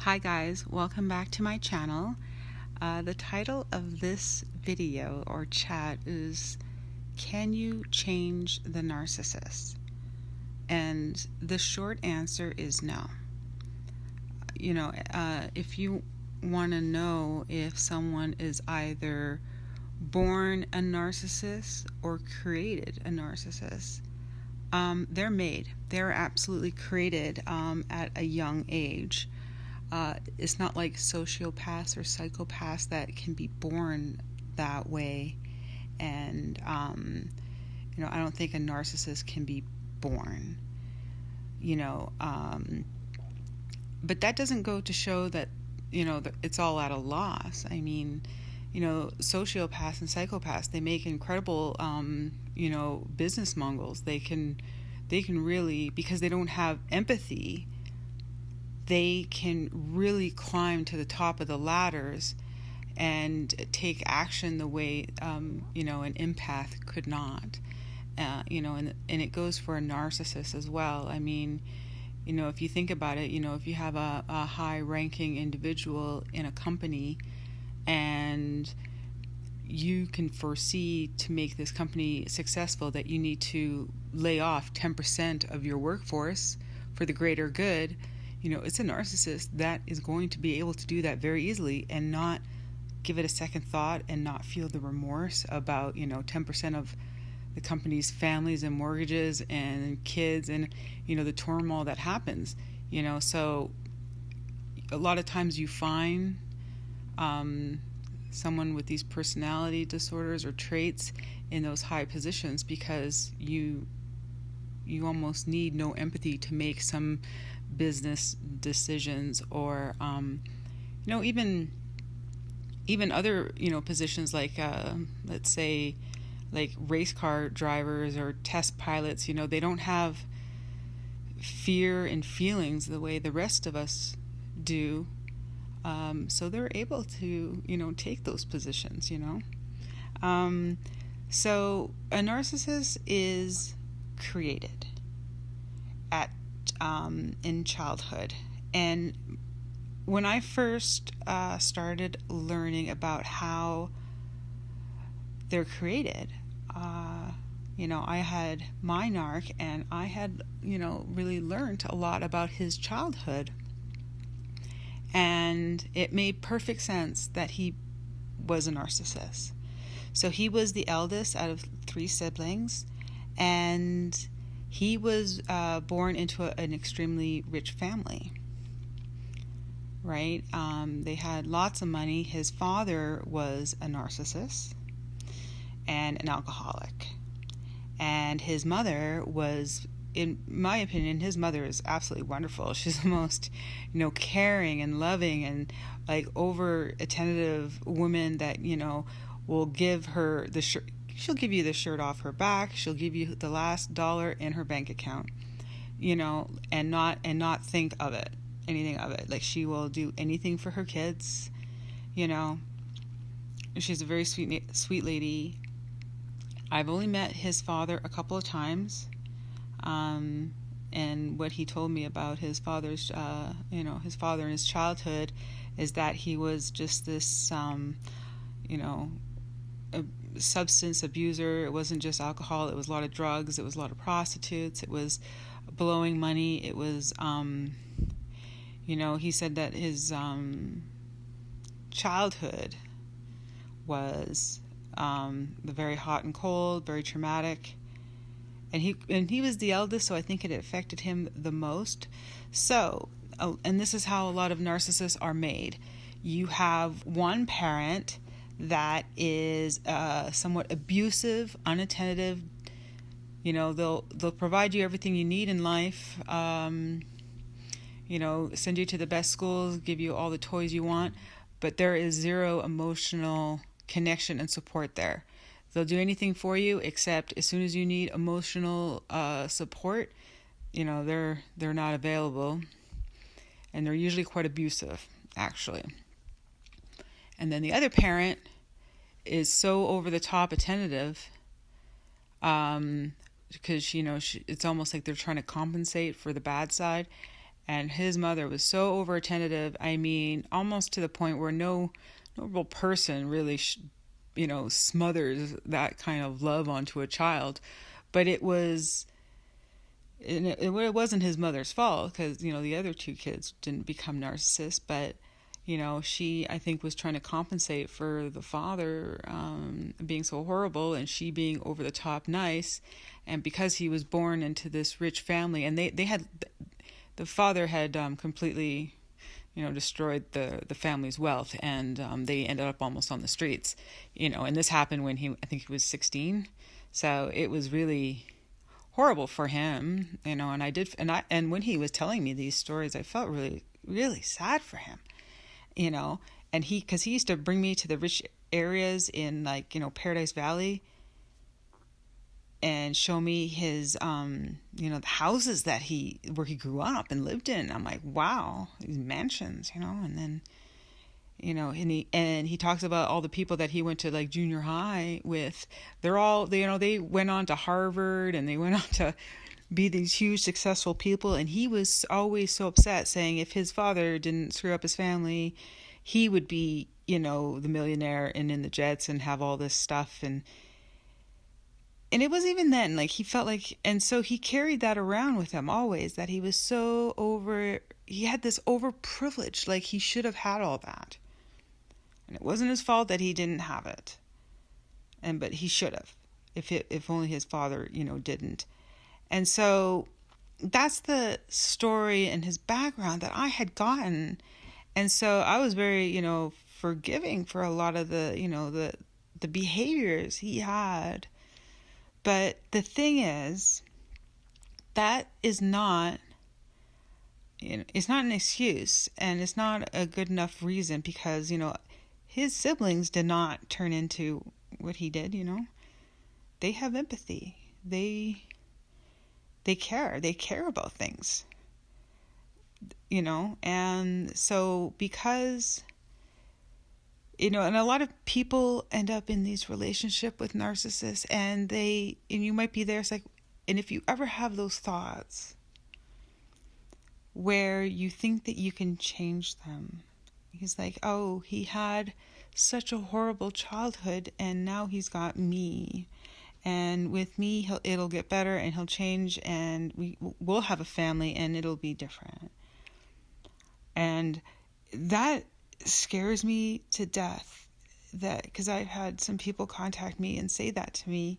Hi guys, welcome back to my channel. The title of this video or chat is Can You Change the Narcissist? And the short answer is no. If you want to know if someone is either born a narcissist or created a narcissist, they're made. They're absolutely created at a young age. It's not like sociopaths or psychopaths that can be born that way. And, I don't think a narcissist can be born, but that doesn't go to show that, that it's all at a loss. I mean, sociopaths and psychopaths, they make incredible, business mongols. They can really, because they don't have empathy, they can really climb to the top of the ladders and take action the way, an empath could not. And it goes for a narcissist as well. I mean, if you think about it, if you have a high-ranking individual in a company and you can foresee to make this company successful that you need to lay off 10% of your workforce for the greater good, it's a narcissist that is going to be able to do that very easily and not give it a second thought and not feel the remorse about, 10% of the company's families and mortgages and kids and, the turmoil that happens, So a lot of times you find someone with these personality disorders or traits in those high positions because you almost need no empathy to make some business decisions or even other positions like let's say like race car drivers or test pilots. They don't have fear and feelings the way the rest of us do, so they're able to take those positions. So a narcissist is created at in childhood. And when I first started learning about how they're created, I had my narc and I had, really learned a lot about his childhood. And it made perfect sense that he was a narcissist. So he was the eldest out of 3 siblings, and he was born into an extremely rich family, right? They had lots of money. His father was a narcissist and an alcoholic. And his mother was, in my opinion, his mother is absolutely wonderful. She's the most, caring and loving and like over attentive woman that, will give her the shirt. She'll give you the shirt off her back. She'll give you the last dollar in her bank account, and not think of it, anything of it. Like she will do anything for her kids, She's a very sweet lady. I've only met his father a couple of times, and what he told me about his father's, his father in his childhood, is that he was just this, a substance abuser. It wasn't just alcohol. It was a lot of drugs. It was a lot of prostitutes. It was blowing money. It was, he said that his childhood was very hot and cold, very traumatic. And he was the eldest, so I think it affected him the most. So, and this is how a lot of narcissists are made. You have one parent that is somewhat abusive, unattentive. They'll provide you everything you need in life. Send you to the best schools, give you all the toys you want, but there is zero emotional connection and support there. They'll do anything for you, except as soon as you need emotional support, they're not available, and they're usually quite abusive, actually. And then the other parent is so over the top attentive, because it's almost like they're trying to compensate for the bad side, And his mother was so over attentive. I mean, almost to the point where no real person really, smothers that kind of love onto a child. But it was, it wasn't his mother's fault because, the other two kids didn't become narcissists. But, she, I think, was trying to compensate for the father being so horrible and she being over the top nice. And because he was born into this rich family, and they had, the father had completely, destroyed the family's wealth, and they ended up almost on the streets, and this happened when I think he was 16. So it was really horrible for him, and when he was telling me these stories, I felt really, really sad for him, and because he used to bring me to the rich areas in Paradise Valley and show me his, the houses where he grew up and lived in. I'm like, wow, these mansions, and then, and he talks about all the people that he went to junior high with. They're all, they went on to Harvard and they went on to be these huge successful people. And he was always so upset, saying if his father didn't screw up his family, he would be, the millionaire and in the jets and have all this stuff. And it was even then, he felt and so he carried that around with him always, that he was he had this over privilege, he should have had all that. And it wasn't his fault that he didn't have it. But he should have, if only his father, didn't. And so that's the story and his background that I had gotten. And so I was very, forgiving for a lot of the behaviors he had. But the thing is, that is not, it's not an excuse, and it's not a good enough reason, because, his siblings did not turn into what he did, They have empathy. They care. They care about things, And so because, and a lot of people end up in these relationships with narcissists, and you might be there. It's and if you ever have those thoughts where you think that you can change them, he's oh, he had such a horrible childhood and now he's got me, and with me it'll get better and he'll change and we'll have a family and it'll be different. And that scares me to death, because I've had some people contact me and say that to me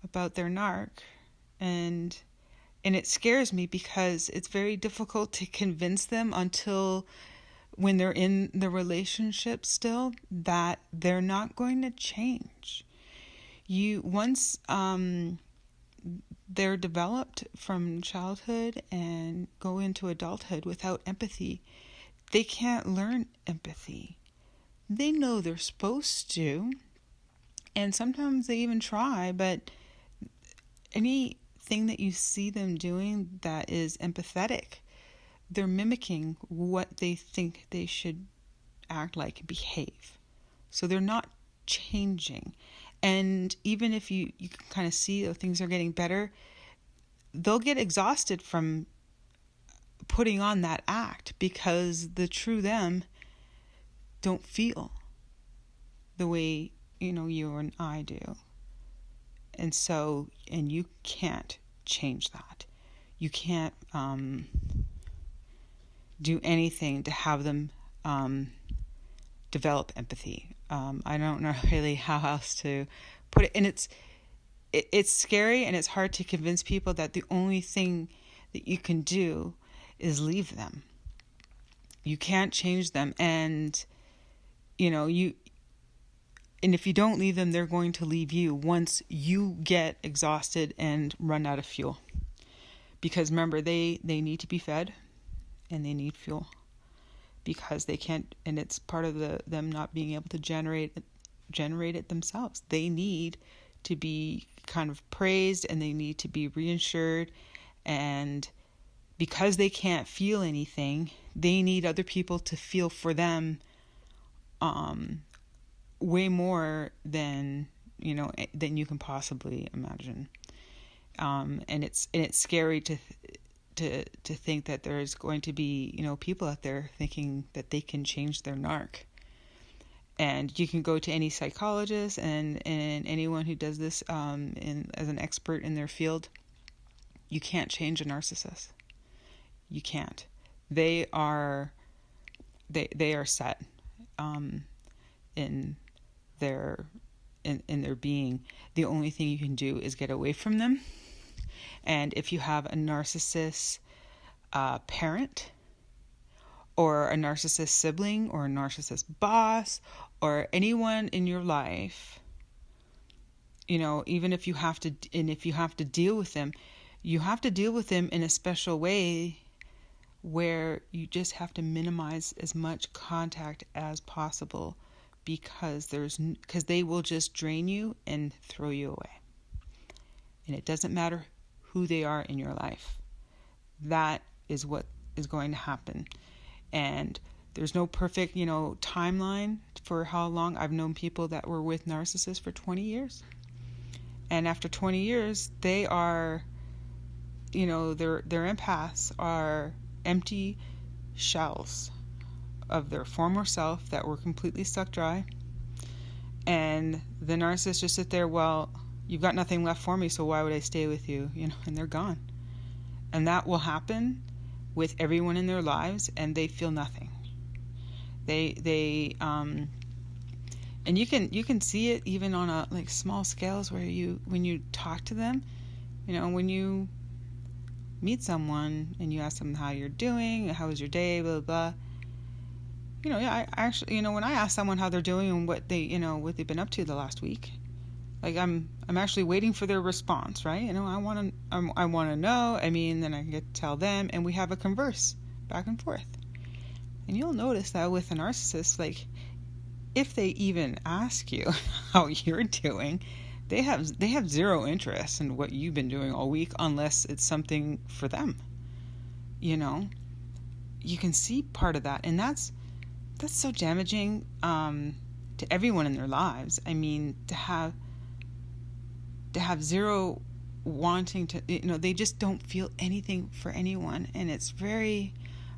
about their narc, and it scares me because it's very difficult to convince them until when they're in the relationship still that they're not going to change. Once they're developed from childhood and go into adulthood without empathy, they can't learn empathy. They know they're supposed to, and sometimes they even try, but anything that you see them doing that is empathetic, they're mimicking what they think they should act like and behave. So they're not changing. And even if you can kind of see that things are getting better, they'll get exhausted from putting on that act, because the true them don't feel the way you and I do. And so, and you can't change that. You can't do anything to have them develop empathy. I don't know really how else to put it. And it's scary, and it's hard to convince people that the only thing that you can do is leave them. You can't change them, and and if you don't leave them, they're going to leave you once you get exhausted and run out of fuel. Because remember, they need to be fed and they need fuel, because they can't, and it's part of them not being able to generate it themselves. They need to be kind of praised, and they need to be reassured, and because they can't feel anything, they need other people to feel for them way more than you can possibly imagine. And it's scary to think that there's going to be, people out there thinking that they can change their narc. And you can go to any psychologist and anyone who does this as an expert in their field. You can't change a narcissist. You can't. They are set in their being. The only thing you can do is get away from them. And if you have a narcissist parent, or a narcissist sibling, or a narcissist boss, or anyone in your life, even if you have to deal with them, you have to deal with them in a special way where you just have to minimize as much contact as possible, because they will just drain you and throw you away. And it doesn't matter who they are in your life. That is what is going to happen. And there's no perfect, timeline for how long. I've known people that were with narcissists for 20 years. And after 20 years, they are, their empaths are empty shells of their former self that were completely sucked dry. And the narcissist just sit there, well, you've got nothing left for me, so why would I stay with you? And they're gone. And that will happen with everyone in their lives, and they feel nothing. And you can see it even on a small scales where when you talk to them, when you meet someone and you ask them how you're doing, how was your day, blah blah. I actually, when I ask someone how they're doing and what they've been up to the last week, I'm actually waiting for their response, right? I want to know. Then I get to tell them, and we have a converse back and forth. And you'll notice that with a narcissist, if they even ask you how you're doing, they have zero interest in what you've been doing all week, unless it's something for them. You can see part of that, and that's so damaging to everyone in their lives. To have zero wanting to, they just don't feel anything for anyone. And it's very,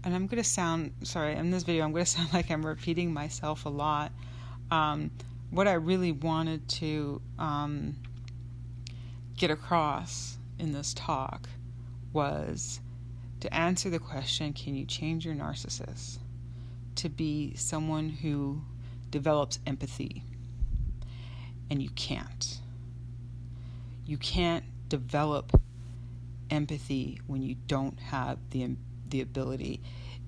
and I'm going to sound, sorry, in this video, I'm going to sound like I'm repeating myself a lot. What I really wanted to get across in this talk was to answer the question, can you change your narcissist to be someone who develops empathy? And you can't. You can't develop empathy when you don't have the ability.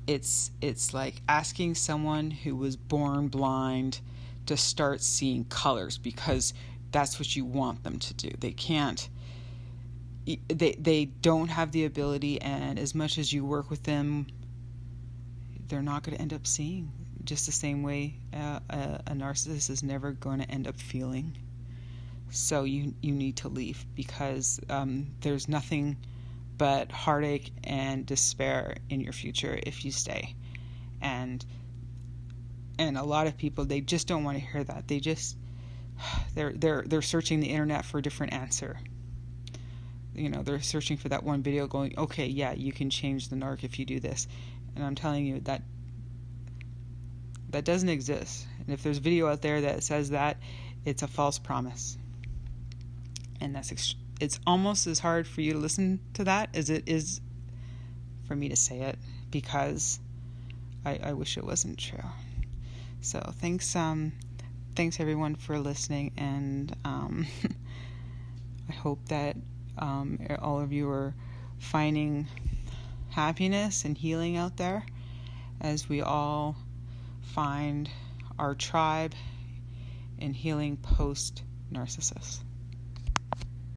It's like asking someone who was born blind to start seeing colors because that's what you want them to do. They can't. They don't have the ability, and as much as you work with them, they're not going to end up seeing. Just the same way a narcissist is never going to end up feeling. So you need to leave, because there's nothing but heartache and despair in your future if you stay. And a lot of people, they just don't want to hear that. They're searching the internet for a different answer. They're searching for that one video going, okay, yeah, you can change the narc if you do this. And I'm telling you that doesn't exist. And if there's a video out there that says that, it's a false promise. And it's almost as hard for you to listen to that as it is for me to say it, because I wish it wasn't true. So thanks everyone for listening, and I hope that all of you are finding happiness and healing out there, as we all find our tribe in healing post narcissist.